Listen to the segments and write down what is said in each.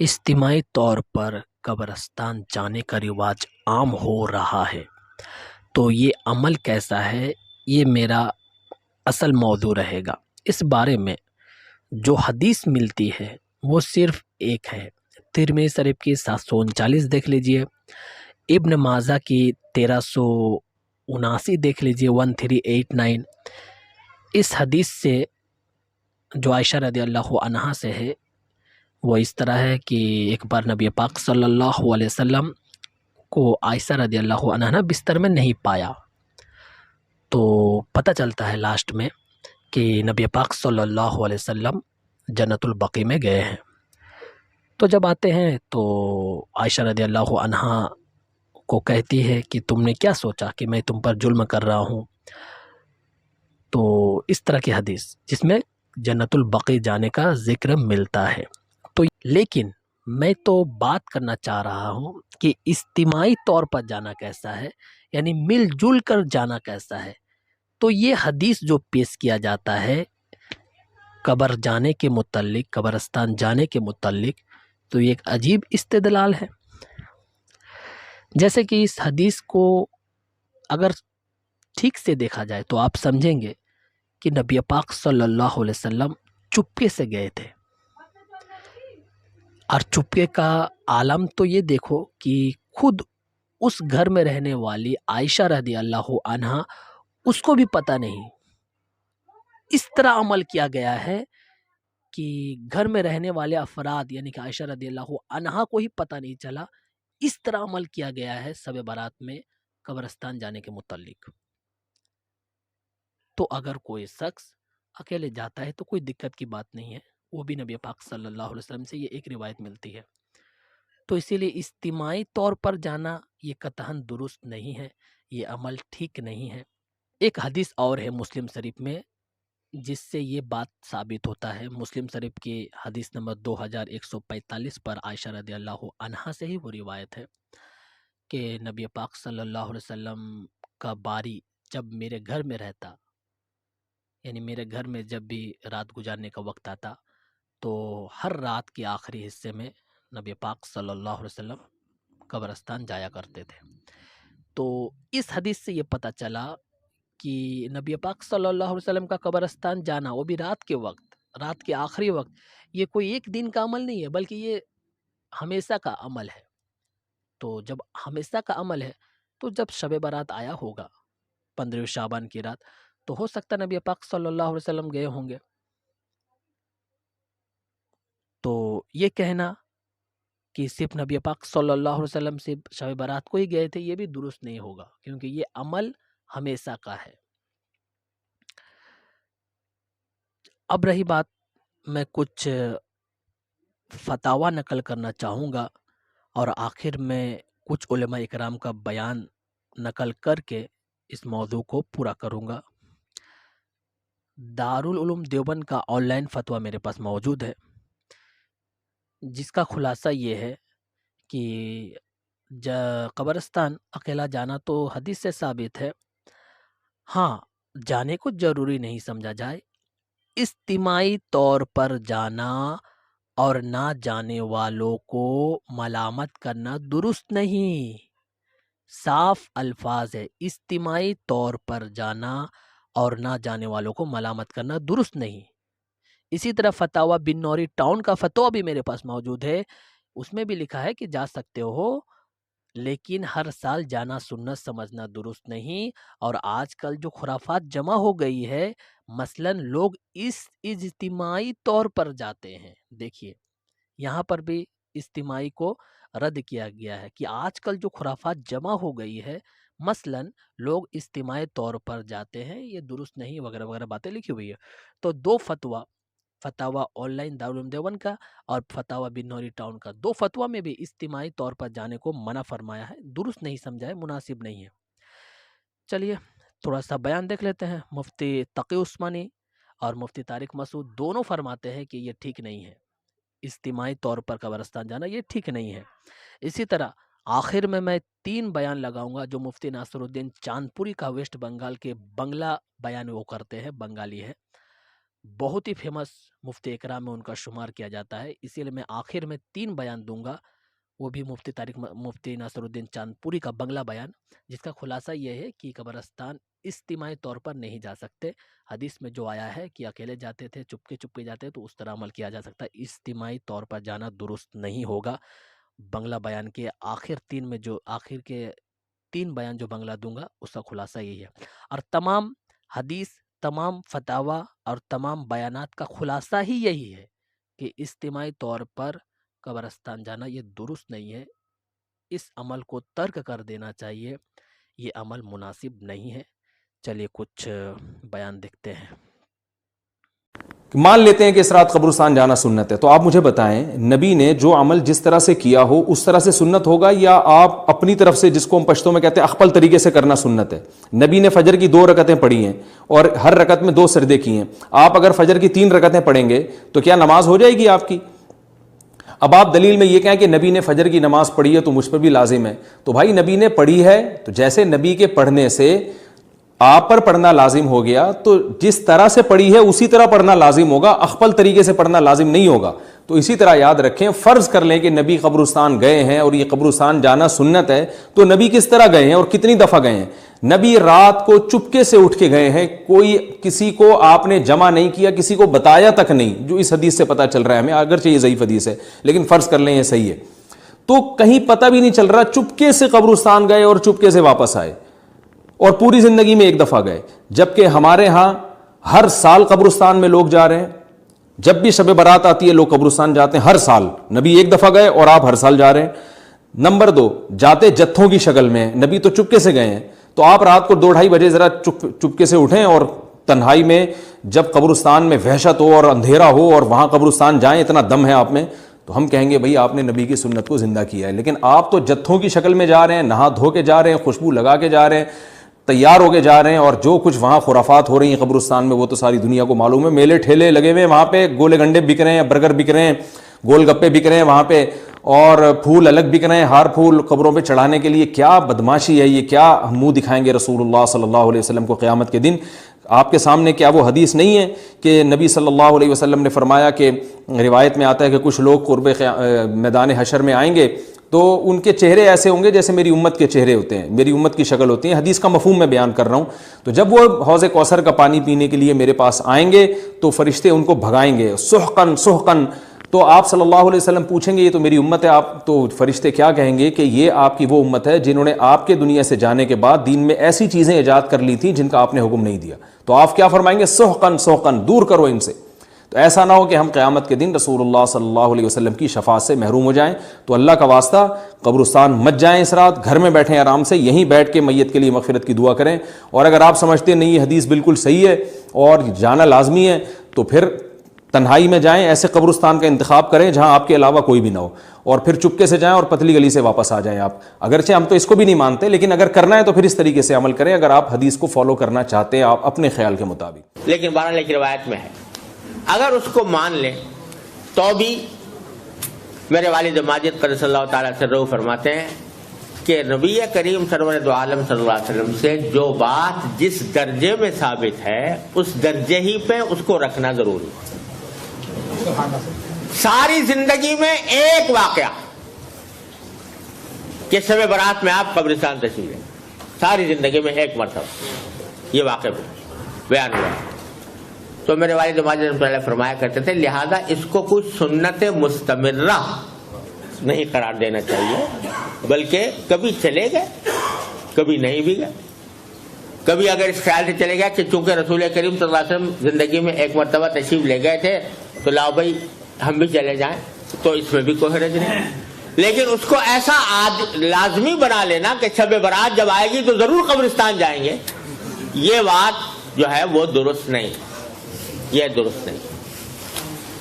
اجتماعی طور پر قبرستان جانے کا رواج عام ہو رہا ہے، تو یہ عمل کیسا ہے، یہ میرا اصل موضوع رہے گا۔ اس بارے میں جو حدیث ملتی ہے وہ صرف ایک ہے۔ ترمذی شریف کی 739 دیکھ لیجئے، ابن ماجہ کی 1379 دیکھ لیجئے، 1389۔ اس حدیث سے جو عائشہ رضی اللہ عنہا سے ہے وہ اس طرح ہے کہ ایک بار نبی پاک صلی اللہ علیہ وسلم کو عائشہ رضی اللہ عنہا نے بستر میں نہیں پایا، تو پتہ چلتا ہے لاسٹ میں کہ نبی پاک صلی اللہ علیہ وسلم جنت البقیع میں گئے ہیں۔ تو جب آتے ہیں تو عائشہ رضی اللہ عنہا کو کہتی ہے کہ تم نے کیا سوچا کہ میں تم پر ظلم کر رہا ہوں؟ تو اس طرح کی حدیث جس میں جنت البقیع جانے کا ذکر ملتا ہے۔ تو لیکن میں تو بات کرنا چاہ رہا ہوں کہ اجتماعی طور پر جانا کیسا ہے، یعنی مل جل کر جانا کیسا ہے۔ تو یہ حدیث جو پیش کیا جاتا ہے قبر جانے کے متعلق، قبرستان جانے کے متعلق، تو یہ ایک عجیب استدلال ہے۔ جیسے کہ اس حدیث کو اگر ٹھیک سے دیکھا جائے تو آپ سمجھیں گے کہ نبی پاک صلی اللہ علیہ وسلم چپکے سے گئے تھے، اور چپکے کا عالم تو یہ دیکھو کہ خود اس گھر میں رہنے والی عائشہ رضی اللہ عنہا اس کو بھی پتہ نہیں۔ اس طرح عمل کیا گیا ہے کہ گھر میں رہنے والے افراد یعنی کہ عائشہ رضی اللہ عنہا کو ہی پتہ نہیں چلا۔ اس طرح عمل کیا گیا ہے شب برات میں قبرستان جانے کے متعلق۔ تو اگر کوئی شخص اکیلے جاتا ہے تو کوئی دقت کی بات نہیں ہے، وہ بھی نبی پاک صلی اللہ علیہ وسلم سے یہ ایک روایت ملتی ہے۔ تو اسی لیے اجتماعی طور پر جانا یہ قطعاً درست نہیں ہے، یہ عمل ٹھیک نہیں ہے۔ ایک حدیث اور ہے مسلم شریف میں جس سے یہ بات ثابت ہوتا ہے۔ مسلم شریف کی حدیث نمبر 2145 پر عائشہ رضی اللہ عنہا سے ہی وہ روایت ہے کہ نبی پاک صلی اللہ علیہ وسلم کا باری جب میرے گھر میں رہتا، یعنی میرے گھر میں جب بھی رات گزارنے کا وقت آتا تو ہر رات کے آخری حصے میں نبی پاک صلی اللہ علیہ وسلم قبرستان جایا کرتے تھے۔ تو اس حدیث سے یہ پتہ چلا کہ نبی پاک صلی اللہ علیہ وسلم کا قبرستان جانا، وہ بھی رات کے وقت، رات کے آخری وقت، یہ کوئی ایک دن کا عمل نہیں ہے بلکہ یہ ہمیشہ کا عمل ہے۔ تو جب ہمیشہ کا عمل ہے تو جب شب برات آیا ہوگا 15 شعبان کی رات، تو ہو سکتا نبی پاک صلی اللہ علیہ وسلم گئے ہوں گے۔ تو یہ کہنا کہ صرف نبی پاک صلی اللہ علیہ وسلم سے شب برات کو ہی گئے تھے یہ بھی درست نہیں ہوگا، کیونکہ یہ عمل ہمیشہ کا ہے۔ اب رہی بات، میں کچھ فتاوی نقل کرنا چاہوں گا اور آخر میں کچھ علماء اکرام کا بیان نقل کر کے اس موضوع کو پورا کروں گا۔ دارالعلوم دیوبند کا آن لائن فتویٰ میرے پاس موجود ہے، جس کا خلاصہ یہ ہے کہ قبرستان اکیلا جانا تو حدیث سے ثابت ہے، ہاں جانے کو ضروری نہیں سمجھا جائے۔ اجتماعی طور پر جانا اور نہ جانے والوں کو ملامت کرنا درست نہیں۔ صاف الفاظ ہے، اجتماعی طور پر جانا اور نہ جانے والوں کو ملامت کرنا درست نہیں۔ اسی طرح فتاوی بن نوری ٹاؤن کا فتویٰ بھی میرے پاس موجود ہے، اس میں بھی لکھا ہے کہ جا سکتے ہو، لیکن ہر سال جانا سنت سمجھنا درست نہیں۔ اور آج کل جو خرافات جمع ہو گئی ہے، مثلا لوگ اس اجتماعی طور پر جاتے ہیں، دیکھیے یہاں پر بھی اجتماعی کو رد کیا گیا ہے کہ آج کل جو خرافات جمع ہو گئی ہے، مثلا لوگ اجتماعی طور پر جاتے ہیں، یہ درست نہیں وغیرہ وغیرہ باتیں لکھی ہوئی ہے۔ تو دو فتویٰ، فتاوی آن لائن دارالعلوم دیوبند کا اور فتاوی بن نوری ٹاؤن کا، دو فتویٰ میں بھی اجتماعی طور پر جانے کو منع فرمایا ہے، درست نہیں سمجھا ہے، مناسب نہیں ہے۔ چلیے تھوڑا سا بیان دیکھ لیتے ہیں۔ مفتی تقی عثمانی اور مفتی طارق مسعود دونوں فرماتے ہیں کہ یہ ٹھیک نہیں ہے، اجتماعی طور پر قبرستان جانا یہ ٹھیک نہیں ہے۔ اسی طرح آخر میں 3 بیان لگاؤں گا جو مفتی ناصر الدین چاندپوری کا ویسٹ بنگال کے بنگلہ بیان وہ کرتے ہیں، بنگالی ہے۔ بہت ہی فیمس مفتی اکرام میں ان کا شمار کیا جاتا ہے، اسی لیے میں آخر میں 3 بیان دوں گا، وہ بھی مفتی ناصر الدین چاند پوری کا بنگلہ بیان، جس کا خلاصہ یہ ہے کہ قبرستان اجتماعی طور پر نہیں جا سکتے۔ حدیث میں جو آیا ہے کہ اکیلے جاتے تھے، چپکے جاتے، تو اس طرح عمل کیا جا سکتا ہے، اجتماعی طور پر جانا درست نہیں ہوگا۔ بنگلہ بیان کے آخر کے 3 بیان جو بنگلہ دوں گا اس کا خلاصہ یہی ہے، اور تمام حدیث، تمام فتاوی اور تمام بیانات کا خلاصہ ہی یہی ہے کہ اجتماعی طور پر قبرستان جانا یہ درست نہیں ہے، اس عمل کو ترک کر دینا چاہیے، یہ عمل مناسب نہیں ہے۔ چلیے کچھ بیان دیکھتے ہیں۔ مان لیتے ہیں کہ اس رات قبرستان جانا سنت ہے، تو آپ مجھے بتائیں نبی نے جو عمل جس طرح سے کیا ہو اس طرح سے سنت ہوگا، یا آپ اپنی طرف سے، جس کو ہم پشتوں میں کہتے ہیں اخپل طریقے سے کرنا سنت ہے؟ نبی نے فجر کی 2 رکعتیں پڑھی ہیں اور ہر رکعت میں 2 سجدے کیے ہیں، آپ اگر فجر کی 3 رکعتیں پڑھیں گے تو کیا نماز ہو جائے گی آپ کی؟ اب آپ دلیل میں یہ کہیں کہ نبی نے فجر کی نماز پڑھی ہے تو مجھ پر بھی لازم ہے، تو بھائی نبی نے پڑھی ہے تو جیسے نبی کے پڑھنے سے آپ پر پڑھنا لازم ہو گیا، تو جس طرح سے پڑھی ہے اسی طرح پڑھنا لازم ہوگا، اخپل طریقے سے پڑھنا لازم نہیں ہوگا۔ تو اسی طرح یاد رکھیں، فرض کر لیں کہ نبی قبرستان گئے ہیں اور یہ قبرستان جانا سنت ہے، تو نبی کس طرح گئے ہیں اور کتنی دفعہ گئے ہیں؟ نبی رات کو چپکے سے اٹھ کے گئے ہیں، کوئی کسی کو آپ نے جمع نہیں کیا، کسی کو بتایا تک نہیں، جو اس حدیث سے پتہ چل رہا ہے ہمیں، اگرچہ یہ ضعیف حدیث ہے لیکن فرض کر لیں یہ صحیح ہے، تو کہیں پتہ بھی نہیں چل رہا، چپکے سے قبرستان گئے اور چپکے سے واپس آئے، اور پوری زندگی میں ایک دفعہ گئے۔ جبکہ ہمارے ہاں ہر سال قبرستان میں لوگ جا رہے ہیں، جب بھی شب برات آتی ہے لوگ قبرستان جاتے ہیں، ہر سال۔ نبی ایک دفعہ گئے اور آپ ہر سال جا رہے ہیں۔ نمبر 2، جاتے جتھوں کی شکل میں، نبی تو چپکے سے گئے ہیں، تو آپ رات کو 2-2:30 بجے ذرا چپکے سے اٹھیں اور تنہائی میں، جب قبرستان میں وحشت ہو اور اندھیرا ہو اور وہاں قبرستان جائیں، اتنا دم ہے آپ میں، تو ہم کہیں گے بھئی آپ نے نبی کی سنت کو زندہ کیا ہے۔ لیکن آپ تو جتھوں کی شکل میں جا رہے ہیں، نہا دھو کے جا رہے ہیں، خوشبو لگا کے جا رہے ہیں، تیار ہو کے جا رہے ہیں، اور جو کچھ وہاں خرافات ہو رہی ہیں قبرستان میں وہ تو ساری دنیا کو معلوم ہے، میلے ٹھیلے لگے ہوئے ہیں وہاں پہ، گولے گنڈے بک رہے ہیں، برگر بک رہے ہیں، گول گپے بک رہے ہیں وہاں پہ، اور پھول الگ بک رہے ہیں، ہار پھول قبروں پہ چڑھانے کے لیے۔ کیا بدماشی ہے یہ، کیا منہ دکھائیں گے رسول اللہ صلی اللہ علیہ وسلم کو قیامت کے دن؟ آپ کے سامنے کیا وہ حدیث نہیں ہے کہ نبی صلی اللہ علیہ وسلم نے فرمایا کہ روایت میں آتا ہے کہ کچھ لوگ قرب میدان حشر میں آئیں گے تو ان کے چہرے ایسے ہوں گے جیسے میری امت کے چہرے ہوتے ہیں، میری امت کی شکل ہوتی ہے۔ حدیث کا مفہوم میں بیان کر رہا ہوں۔ تو جب وہ حوض کوثر کا پانی پینے کے لیے میرے پاس آئیں گے تو فرشتے ان کو بھگائیں گے، سحقن سحقن، تو آپ صلی اللہ علیہ وسلم پوچھیں گے یہ تو میری امت ہے، آپ تو فرشتے کیا کہیں گے کہ یہ آپ کی وہ امت ہے جنہوں نے آپ کے دنیا سے جانے کے بعد دین میں ایسی چیزیں ایجاد کر لی تھیں جن کا آپ نے حکم نہیں دیا۔ تو آپ کیا فرمائیں گے؟ سحقن سحقن، دور کرو ان سے۔ تو ایسا نہ ہو کہ ہم قیامت کے دن رسول اللہ صلی اللہ علیہ وسلم کی شفاعت سے محروم ہو جائیں۔ تو اللہ کا واسطہ قبرستان مت جائیں اس رات، گھر میں بیٹھیں آرام سے، یہیں بیٹھ کے میت کے لیے مغفرت کی دعا کریں۔ اور اگر آپ سمجھتے نہیں یہ حدیث بالکل صحیح ہے اور جانا لازمی ہے تو پھر تنہائی میں جائیں، ایسے قبرستان کا انتخاب کریں جہاں آپ کے علاوہ کوئی بھی نہ ہو، اور پھر چپکے سے جائیں اور پتلی گلی سے واپس آ جائیں آپ۔ اگرچہ ہم تو اس کو بھی نہیں مانتے لیکن اگر کرنا ہے تو پھر اس طریقے سے عمل کریں، اگر آپ حدیث کو فالو کرنا چاہتے ہیں آپ اپنے خیال کے مطابق۔ لیکن بہرحال کی روایت میں ہے، اگر اس کو مان لیں تو بھی میرے والد ماجد قدس اللہ تعالیٰ سرہ فرماتے ہیں کہ نبی کریم سرور دو عالم صلی اللہ علیہ وسلم سے جو بات جس درجے میں ثابت ہے اس درجے ہی پہ اس کو رکھنا ضروری ہے۔ ساری زندگی میں ایک واقعہ کہ شب برات میں آپ قبرستان تشریف لیں، ساری زندگی میں ایک مرتبہ یہ واقعہ بیان ہوا، تو میرے والد ماجد رحمۃ اللہ فرمایا کرتے تھے لہذا اس کو کوئی سنت مستمرہ نہیں قرار دینا چاہیے، بلکہ کبھی چلے گئے کبھی نہیں بھی گئے، کبھی اگر اس خیال سے چلے گیا کہ چونکہ رسول کریم صلی اللہ علیہ وسلم زندگی میں ایک مرتبہ تشریف لے گئے تھے تو لاؤ بھائی ہم بھی چلے جائیں، تو اس میں بھی کوئی حرج نہیں۔ لیکن اس کو ایسا لازمی بنا لینا کہ شب برات جب آئے گی تو ضرور قبرستان جائیں گے، یہ بات جو ہے وہ درست نہیں، یہ درست نہیں۔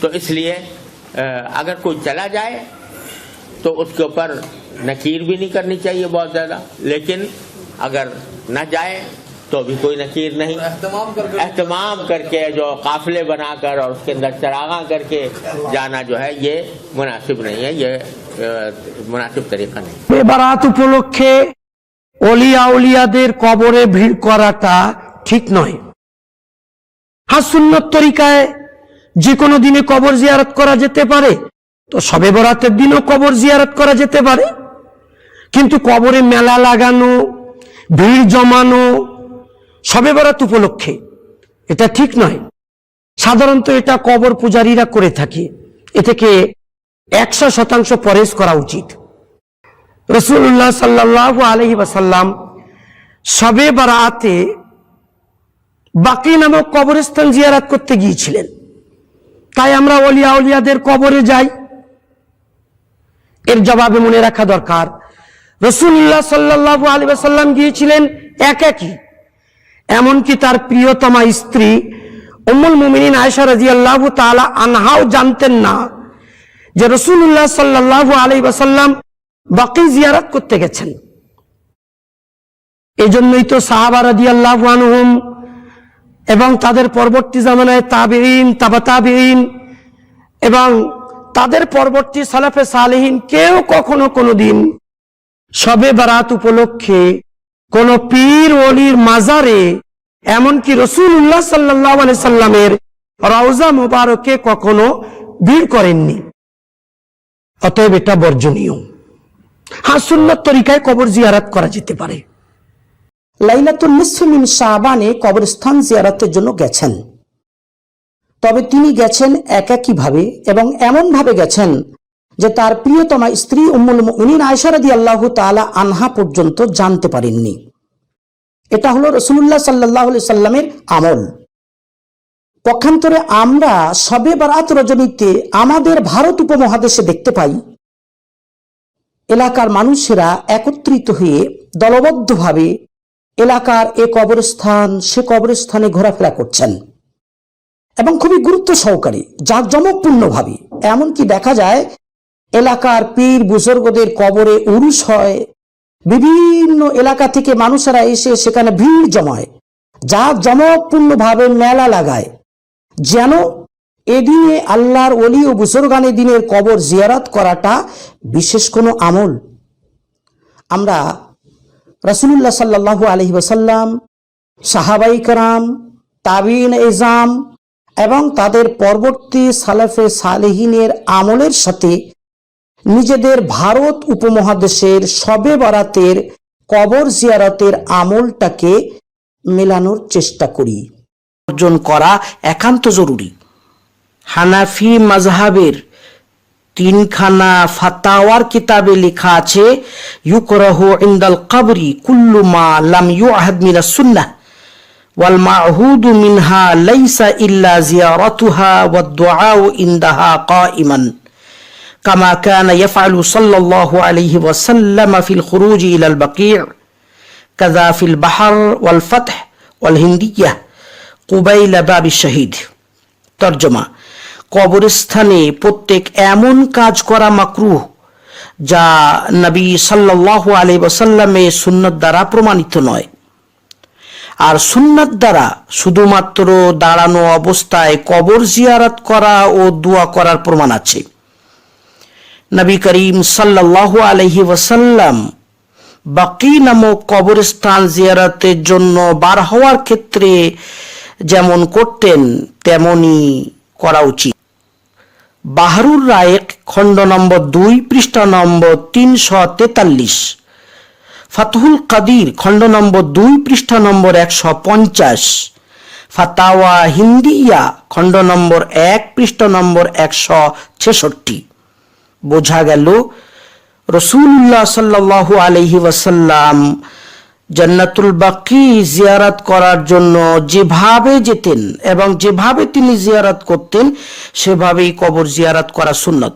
تو اس لیے اگر کوئی چلا جائے تو اس کے اوپر نکیر بھی نہیں کرنی چاہیے بہت زیادہ، لیکن اگر نہ جائے تو بھی کوئی نکیر نہیں، اہتمام کر کے جو قافلے بنا کر اور اس کے اندر چراغاں کر کے جانا جو ہے یہ مناسب نہیں ہے، یہ مناسب طریقہ نہیں۔ বারাত উপলক্ষে অলিয়া উলিয়াদের কবরে ভিড় করাটা ঠিক নয়। হ্যাঁ, সুন্নত তরিকায় যে কোনো দিনে কবর জিয়ারত করা যেতে পারে, তো শবে বরাতের দিনও কবর জিয়ারত করা যেতে পারে। কিন্তু কবরে মেলা লাগানো, ভিড় জমানো শবে বরাত উপলক্ষে, এটা ঠিক নয়। সাধারণত এটা কবর পূজারীরা করে থাকে, এ থেকে 100% পরেজ করা উচিত। রাসূলুল্লাহ সাল্লাল্লাহু আলাইহি ওয়াসাল্লাম শবে বরাতে বাকি নামক কবরস্থান জিয়ারত করতে গিয়েছিলেন। তাই আমরা ওলিয়া উলিয়াদের কবরে যাই। এর জবাবে মনে রাখা দরকার, রাসূলুল্লাহ সাল্লাল্লাহু আলাইহি ওয়াসাল্লাম গিয়েছিলেন একাকী। এমনকি তার প্রিয়তমা স্ত্রী উম্মুল মুমিনিন আয়েশা রাদিয়াল্লাহু তাআলা আনহাও জানতেন না যে রাসূলুল্লাহ সাল্লাল্লাহু আলাইহি ওয়াসাল্লাম বাকি জিয়ারত করতে গেছেন। এজন্যই তো সাহাবা রাদিয়াল্লাহু আনহুম এবং তাদের পরবর্তী জামানায় তাবেঈন, তাবা তাবেঈন এবং তাদের পরবর্তী সালাফে সালেহিন কেউ কখনো কোনোদিন শবে বরাত উপলক্ষে কোন পীর ওলির মাজারে, এমনকি রাসূলুল্লাহ সাল্লাল্লাহু আলাইহি সাল্লামের রওজা মুবারকে কখনো ভিড় করেননি। অতএব এটা বর্জনীয়। হ্যাঁ, সুন্নত তরিকায় কবর জিয়ারত করা যেতে পারে। লাইলাতুন নিসফি মিন শাবানে কবরস্থান জিয়ারতের জন্য গেছেন, তবে তিনি গেছেন একাকীভাবে এবং এমনভাবে গেছেন যে তার প্রিয়তমা স্ত্রী উম্মুল মুমিনিন আয়েশা রাদিয়াল্লাহু তাআলা আনহা পর্যন্ত জানতে পারেননি। এটা হলো রাসূলুল্লাহ সাল্লাল্লাহু আলাইহি সাল্লামের আমল। পক্ষান্তরে আমরা শবে বরাত রজনীতে আমাদের ভারত উপমহাদেশে দেখতে পাই এলাকার মানুষেরা একত্রিত হয়ে দলবদ্ধভাবে এলাকার এ কবরস্থান সে কবরস্থানে ঘোরাফেরা করছেন এবং খুবই গুরুত্ব সহকারে, জাঁকজমকপূর্ণভাবে। এমনকি দেখা যায় এলাকার পীর বুজুর্গদের কবরে উরুস হয়, বিভিন্ন এলাকা থেকে মানুষেরা এসে সেখানে ভিড় জমায়, জাঁকজমকপূর্ণভাবে মেলা লাগায়, যেন এদিনে আল্লাহর ওলি ও বুজুর্গানে দিনের কবর জিয়ারত করাটা বিশেষ কোনো আমল। আমরা রাসূলুল্লাহ সাল্লাল্লাহু আলাইহি ওয়াসাল্লাম, সাহাবায়ে কেরাম, তাবিঈন ইজাম এবং তাদের পরবর্তী সালাফে সালেহিনের আমলের সাথে নিজেদের ভারত উপমহাদেশের শবে বরাতের কবর জিয়ারতের আমলটাকে মেলানোর চেষ্টা করি। অর্জন করা একান্ত জরুরি। হানাফি মাযহাবের 3খানা ফাতাওয়ার কিতাবে লেখা আছে, ইউকরাহু ইনদাল কবরি কুল্লু মা লাম ইউআহাদ মিনাস সুন্নাহ ওয়াল মা'হুদ মিনহা লাইসা ইল্লা জিয়ারাতুহা ওয়াদ দুআউ ইনদাহা কাইমান কামা কানা ইয়াফআলু সাল্লাল্লাহু আলাইহি ওয়াসাল্লাম ফিল খুরুজ ইলাল বাকি' কাযা ফিল বাহর ওয়াল ফাতহ ওয়াল হিন্দিয়াহ কুবাইলা বাবিশ শহীদ। তরজমা: কবরস্থানে প্রত্যেক এমন কাজ করা মাকরুহ যা নবী সাল্লাল্লাহু আলাইহি ওয়াসাল্লামের সুন্নাত দ্বারা প্রমাণিত নয়। আর সুন্নাত দ্বারা শুধুমাত্র দাঁড়ানো অবস্থায় কবর জিয়ারত করা ও দোয়া করার প্রমাণ আছে। নবী করিম সাল্লাল্লাহু আলাইহি ওয়াসাল্লাম বাকি নামক কবরস্থান জিয়ারতের জন্য বার হওয়ার ক্ষেত্রে যেমন করতেন তেমনই করা উচিত। বাহরুর রায়েক খণ্ড নম্বর 2 পৃষ্ঠা নম্বর 343, ফাতহুল কাদির খণ্ড নম্বর 2 পৃষ্ঠা নম্বর 150, ফাতাওয়া হিন্দিয়া খণ্ড নম্বর 1 পৃষ্ঠা নম্বর 166। বোঝা গেল রাসূলুল্লাহ সাল্লাল্লাহু আলাইহি ওয়াসাল্লাম জান্নাতুল বাকি জিয়ারত করার জন্য যেভাবে যেতেন এবং যেভাবে তিনি জিয়ারত করতেন সেভাবেই কবর জিয়ারত করা সুন্নত।